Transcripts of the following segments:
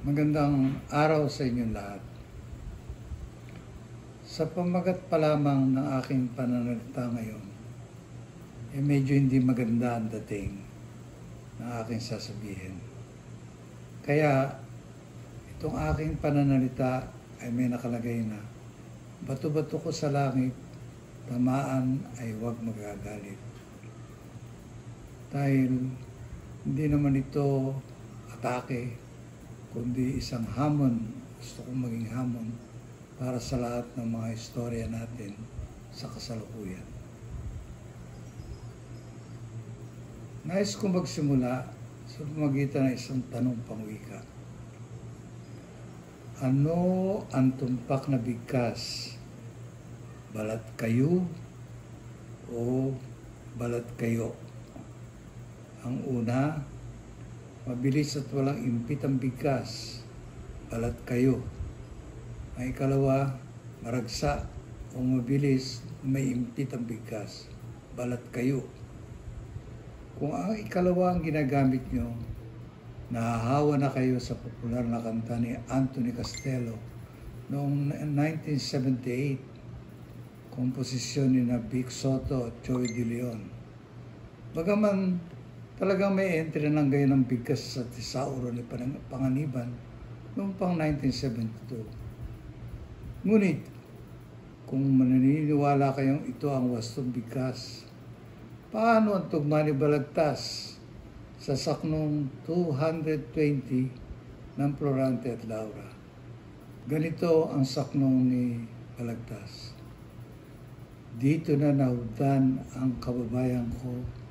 Magandang araw sa inyong lahat. Sa pamagat pa lamang ng aking pananalita ngayon, medyo hindi maganda ang dating ng aking sasabihin. Kaya, itong aking pananalita ay may nakalagay na, bato-bato ko sa langit, tamaan ay huwag magagalit. Dahil hindi naman ito atake, kundi isang hamon. Gusto kong maging hamon para sa lahat ng mga istorya natin sa kasalukuyan. Nais kong magsimula sa pamamagitan ng isang tanong pangwika. Ano ang tumpak na bigkas? Balat kayo o balat kayo? Ang una, mabilis at walang impit ang bigkas, balat kayo. Ang ikalawa, maragsa o mabilis, may impit ang bigkas, balat kayo. Kung ang ikalawa ang ginagamit nyo, nahahawa na kayo sa popular na kanta ni Anthony Costello noong 1978, komposisyon ni Vic Soto at Joey De Leon. Bagaman talagang may entry ng gayon ng bigkas sa Tisauro ni Panganiban noong pang 1972. Ngunit, kung maniniwala kayong ito ang wastong bigkas, paano ang tugma ni Balagtas sa saknong 220 ng Florante at Laura? Ganito ang saknong ni Balagtas. Dito na nahudan ang kababayan ko,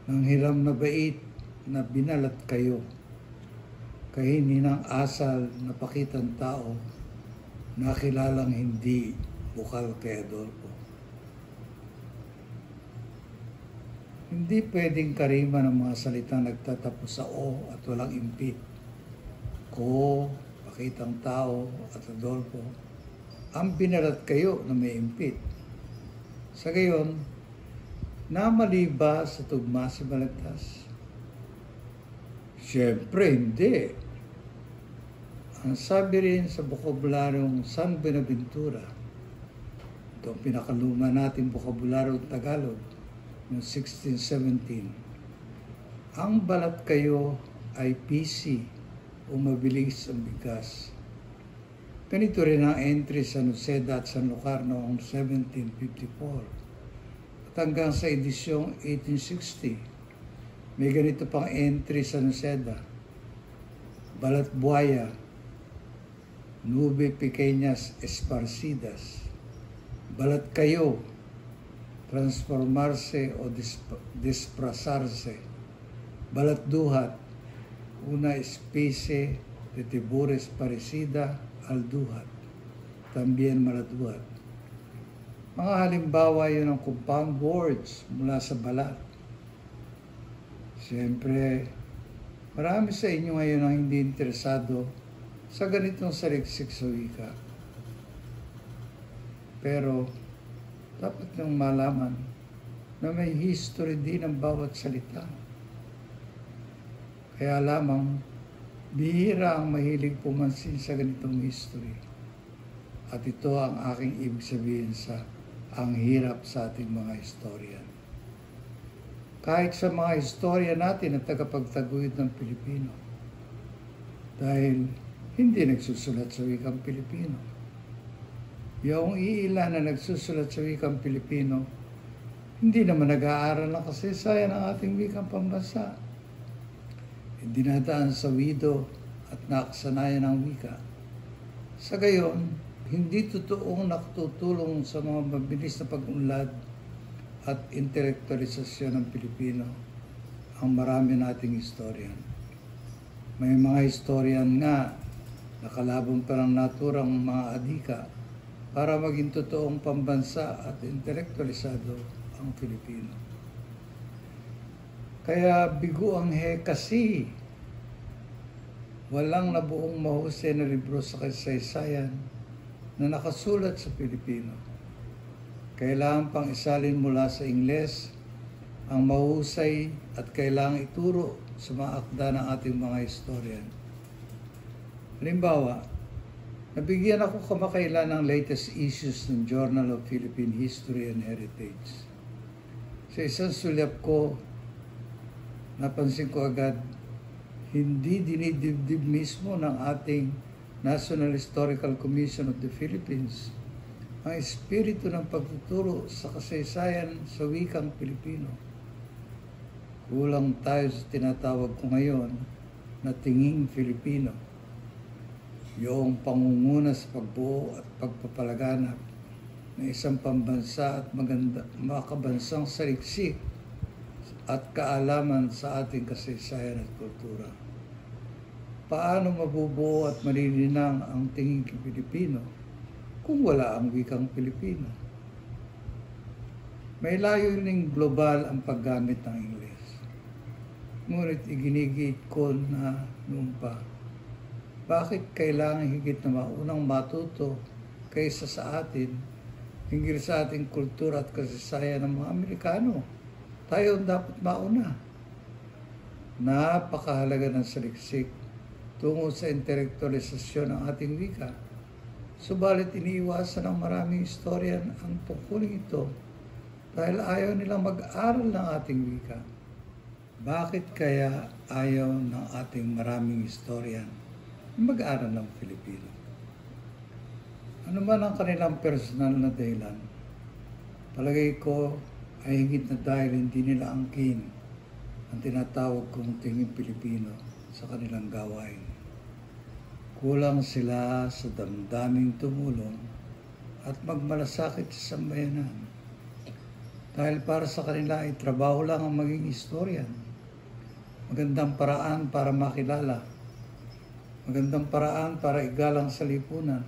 ng hiram na bait na binalat kayo, kahininang asal na pakitang tao, nakilalang hindi bukal kay Adolfo. Hindi pwedeng karima ng mga salitang nagtatapos sa o at walang impit. Ko, pakitang tao at Adolfo, ang binalat kayo na may impit. Sa gayon, namali ba sa tugma si Balagtas? Siyempre, hindi. Ang sabi rin sa bokabularyong San Buenaventura, ito ang pinakaluma natin bokabularyong Tagalog noong 1617, ang balat kayo ay PC o mabilis ang bigkas. Ganito rin ang entry sa Noceda at San Lucar noong 1754. Hanggang sa edisyong 1860, may ganito pang entry sa Noceda. Balat buhaya, nube pequeñas esparcidas. Balat kayo, transformarse o disfrazarse. Balat duhat, una especie de tibures parecida al duhat, también maladuhat. Mga halimbawa yun ang compound words mula sa balat. Siyempre, marami sa inyo ngayon ang hindi interesado sa ganitong saliksik sa wika. Pero, dapat niyong malaman na may history din ang bawat salita. Kaya lamang, bihira ang mahilig pumansin sa ganitong history. At ito ang aking ibig sabihin sa ang hirap sa ating mga historian. Kahit sa mga historia natin at tagapagtaguyod ng Pilipino, dahil hindi nagsusulat sa wikang Pilipino. Yung iilan na nagsusulat sa wikang Pilipino, hindi naman nag-aaral ng kasaysayan ng ating wikang pambansa. Dinadaan sa wido at nakasanayan ng wika. Sa gayon, hindi totoong nakatutulong sa mga mabilis na pag-unlad at intelektualisasyon ng Pilipino ang marami nating historian. May mga historian nga nakalabang pa ng naturang mga adika para maging totoong pambansa at intelektualisado ang Pilipino. Kaya bigo ang kasi walang nabuong mahusay na libro sa kasaysayan na nakasulat sa Pilipino. Kailangan pang isalin mula sa Ingles ang mahusay at kailangang ituro sa mga akda ng ating mga historian. Halimbawa, nabigyan ako kamakailan ng latest issues ng Journal of Philippine History and Heritage. Sa isang sulyap ko, napansin ko agad, hindi dinidibdib mismo ng ating National Historical Commission of the Philippines ang espiritu ng pagtuturo sa kasaysayan sa wikang Pilipino. Kulang tayo sa tinatawag ko ngayon na tinging Filipino, yung pangunguna sa pagbuo at pagpapalaganap ng isang pambansa at makabansang saliksik at kaalaman sa ating kasaysayan at kultura. Paano mabubuo at malilinang ang tinging Pilipino kung wala ang wikang Pilipino? May layuning global ang paggamit ng Ingles. Ngunit iginigit ko na noon pa, bakit kailangan higit na maunang matuto kaysa sa atin hinggil sa ating kultura at kasaysayan ng mga Amerikano? Tayo ang dapat mauna. Napakahalaga ng saliksik tungo sa intelektualisasyon ng ating wika. Subalit iniiwasan ng maraming historian ang tungkulin ito dahil ayaw nilang mag-aral ng ating wika. Bakit kaya ayaw ng ating maraming historian mag-aral ng Filipino? Ano man ang kanilang personal na dahilan, palagay ko ay higit na dahil hindi nila angkin ang tinatawag kong tinging Pilipino sa kanilang gawain. Kulang sila sa damdaming tumulong at magmalasakit sa sambayanan. Dahil para sa kanila ay trabaho lang ang maging historian. Magandang paraan para makilala. Magandang paraan para igalang sa lipunan.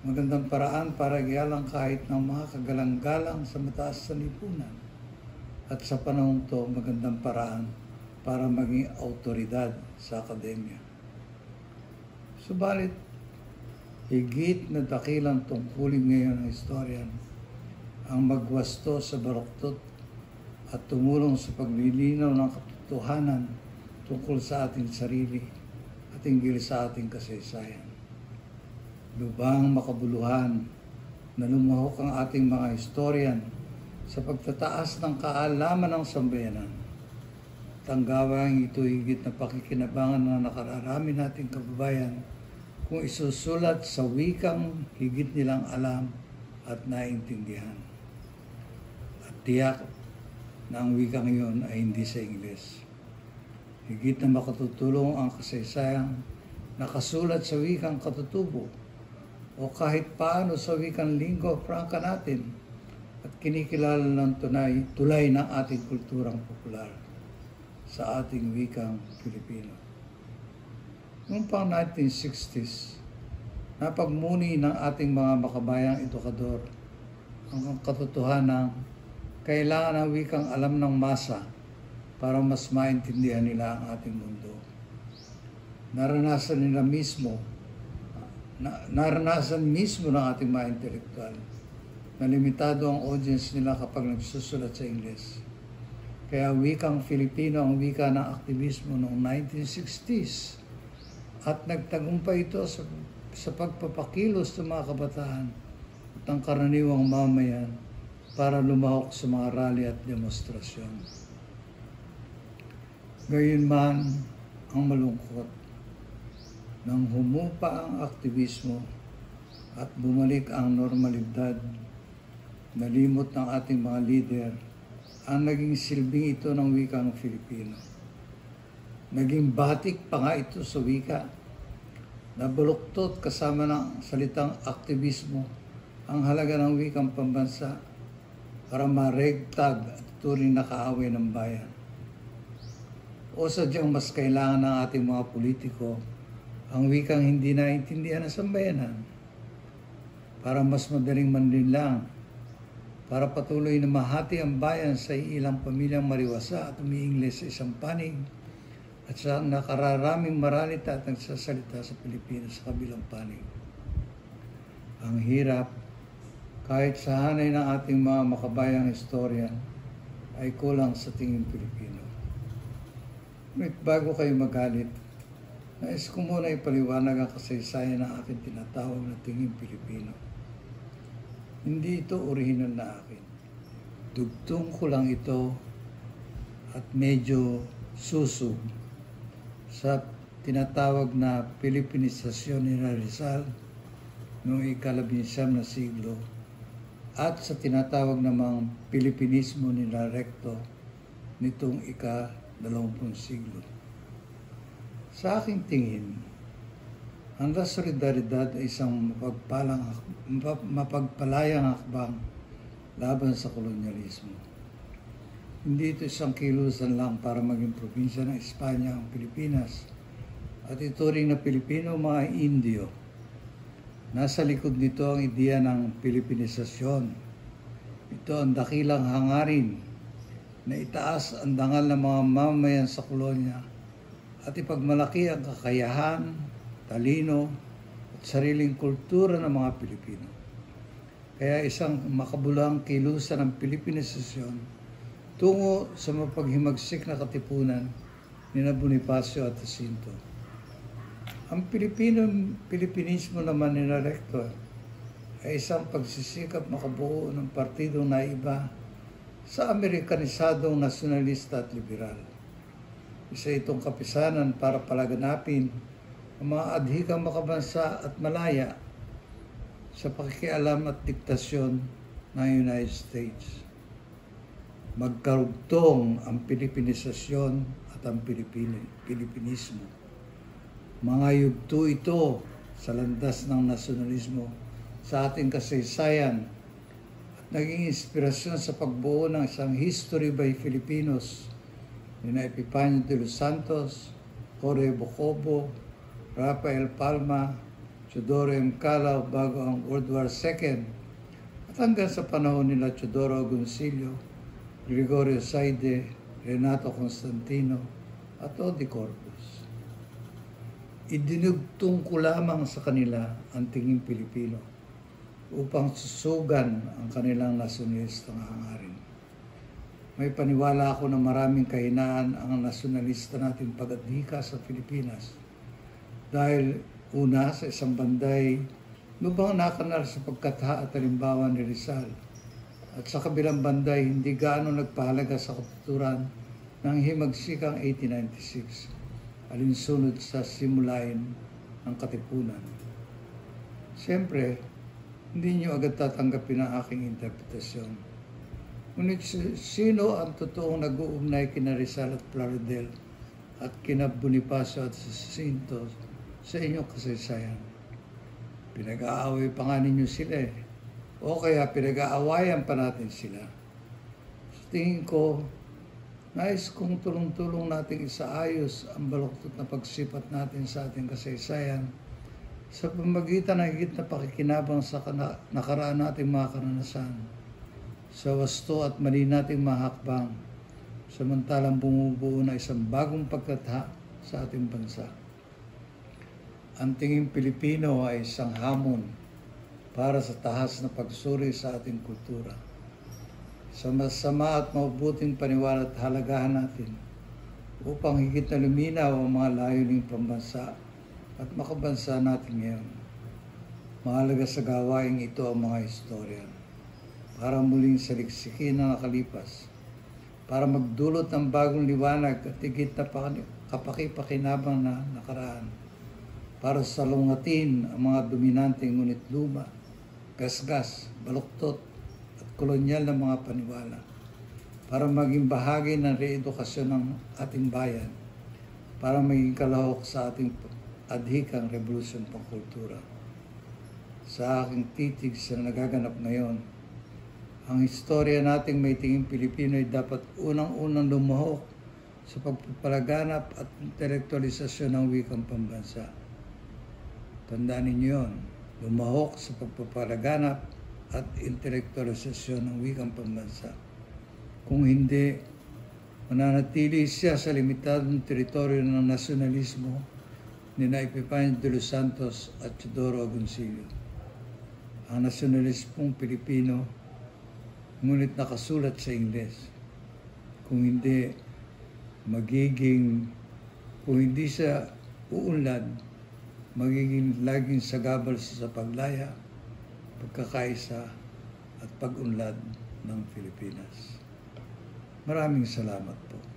Magandang paraan para igalang kahit ng mga kagalang-galang sa mataas sa lipunan. At sa panahon to, magandang paraan para maging autoridad sa akademya. Subalit, higit na dakilang tungkulin ngayon ng historian ang magwasto sa baluktot at tumulong sa paglilinaw ng katotohanan tungkol sa ating sarili at hinggil sa ating kasaysayan. Lubang makabuluhan na lumahok ang ating mga historian sa pagtataas ng kaalaman ng sambayanan. Tanggawang ito higit na pakikinabangan na nakararami nating kababayan kung isusulat sa wikang higit nilang alam at naintindihan. At tiyak na ang wikang iyon ay hindi sa Ingles. Higit na makatutulong ang kasaysayang nakasulat sa wikang katutubo o kahit paano sa wikang lingua franca natin at kinikilala ng tulay ng ating kulturang popular sa ating wikang Filipino. Noong pang 1960s, napagmuni ng ating mga makabayang edukador ang katotohanan ng kailangan ng wikang alam ng masa para mas maintindihan nila ang ating mundo. Naranasan mismo ng ating mga intelektual na limitado ang audience nila kapag nagsusulat sa Ingles. Kaya wikang Filipino ang wika ng aktivismo noong 1960s at nagtagumpay ito sa pagpapakilos ng mga kabataan at ang karaniwang mamayan para lumahok sa mga rally at demonstrasyon. Gayunman ang malungkot, nang humupa ang aktivismo at bumalik ang normalidad, nalimot ng ating mga lider ang naging silbing ito ng wikang Filipino. Naging batik pa nga ito sa wika. Nabaluktot kasama ng salitang aktivismo ang halaga ng wikang pambansa para maregtag at turing na kaaway ng bayan. O sadyang mas kailangan ng ating mga politiko ang wikang hindi naintindihan ng sambayanan para mas madaling manlinlang, para patuloy na mahati ang bayan sa ilang pamilyang mariwasa at umiingles sa isang panig at sa nakararaming maralita at nagsasalita sa Pilipinas sa kabilang panig. Ang hirap, kahit sa hanay ng ating mga makabayang historian, ay kulang sa tingin Pilipino. Ngunit bago kayo magalit, Nais ko muna ipaliwanag ang kasaysayan ng aking tinatawag na tingin Pilipino. Hindi ito orihinal na akin. Dugtong ko lang ito at medyo susog sa tinatawag na Pilipinisasyon ni Rizal noong ika-19 na siglo at sa tinatawag namang Pilipinismo ni Recto nitong ika-20 siglo. Sa aking tingin, ang La Solidaridad ay isang mapagpalayang hakbang laban sa kolonyalismo. Hindi ito isang kilusan lang para maging probinsya ng Espanya ang Pilipinas at ito rin na Pilipino mga Indio. Nasa likod nito ang ideya ng Pilipinisasyon. Ito ang dakilang hangarin na itaas ang dangal ng mga mamamayan sa kolonya at ipagmalaki ang kakayahan, talino, at sariling kultura ng mga Pilipino. Kaya isang makabulang kilusan ng Pilipinisasyon tungo sa mapaghimagsik na katipunan ni Bonifacio at Jacinto. Ang Pilipinismo naman ni Recto ay isang pagsisikap makabuo ng partidong naiba sa Amerikanisadong nasyonalista at liberal. Isa itong kapisanan para palaganapin ang mga adhikang makabansa at malaya sa pakikialam at diktasyon ng United States. Magkarugtong ang Pilipinisasyon at ang Pilipinismo. Mga yugto ito sa landas ng nasyonalismo sa ating kasaysayan at naging inspirasyon sa pagbuo ng isang History by Filipinos ni Epifanio de los Santos, Jorge Bocobo, Rafael Palma, Teodoro M. Calao bago ang World War II at hanggang sa panahon nila Teodoro Agoncillo, Gregorio Saide, Renato Constantino at Odi Corpus. Idinugtong ko lamang sa kanila ang tingin Pilipino upang susugan ang kanilang nasyonalistang hangarin. May paniwala ako na maraming kahinaan ang nasyonalista nating pag-adhika sa Pilipinas. Dahil una, sa isang banday, lubang nakanar sa pagkatha at halimbawa ni Rizal. At sa kabilang banday, hindi gaano nagpahalaga sa katuturan ng himagsikang 1896, alinsunod sa simulain ng katipunan. Siyempre, hindi niyo agad tatanggapin ang aking interpretasyon. Ngunit sino ang totoong nag-uugnay kina Rizal at Plaridel at kina Bonifacio at Jacinto sa inyong kasaysayan? Pinag-aaway pa nga ninyo sila o kaya pinag-aawayan pa natin sila. Sa tingin ko, nais kong tulong-tulong nating isaayos ang baluktot na pagsipat natin sa ating kasaysayan sa pamagitan ng higit na pakikinabang sa nakaraan nating mga karanasan, sa wasto at mali nating mahakbang, samantalang bumubuo na isang bagong pagkatha sa ating bansa. Ang tingin Pilipino ay isang hamon para sa tahas na pagsuri sa ating kultura. Sa masama at mabuting paniwala at halagahan natin upang higit na luminaw ang mga layuning pambansa at makabansa natin ngayon. Mahalaga sa gawaing ito ang mga istorya para muling saliksikin ang nakalipas, para magdulot ng bagong liwanag at higit na kapakipakinabang na nakaraan, para salungatin ang mga dominanteng ngunit luma, gasgas, baluktot at kolonyal na mga paniwala, para maging bahagi ng reedukasyon ng ating bayan, para maging kalahok sa ating adhikang revolusyon pangkultura. Sa aking titig sa nagaganap ngayon, ang istorya nating may tingin Pilipino ay dapat unang-unang lumahok sa pagpapalaganap at intelektualisasyon ng wikang pambansa. Tandaan ninyo yun, lumahok sa pagpapalaganap at intelektualisasyon ng wikang pambansa. Kung hindi, mananatili siya sa limitadong teritoryo ng nasyonalismo ni Epifanio de los Santos at Teodoro Agoncillo. Ang nasyonalismong Pilipino ngunit nakasulat sa Ingles. Kung hindi siya uunlad, magiging laging sagabal sa paglaya, pagkakaisa at pag-unlad ng Pilipinas. Maraming salamat po.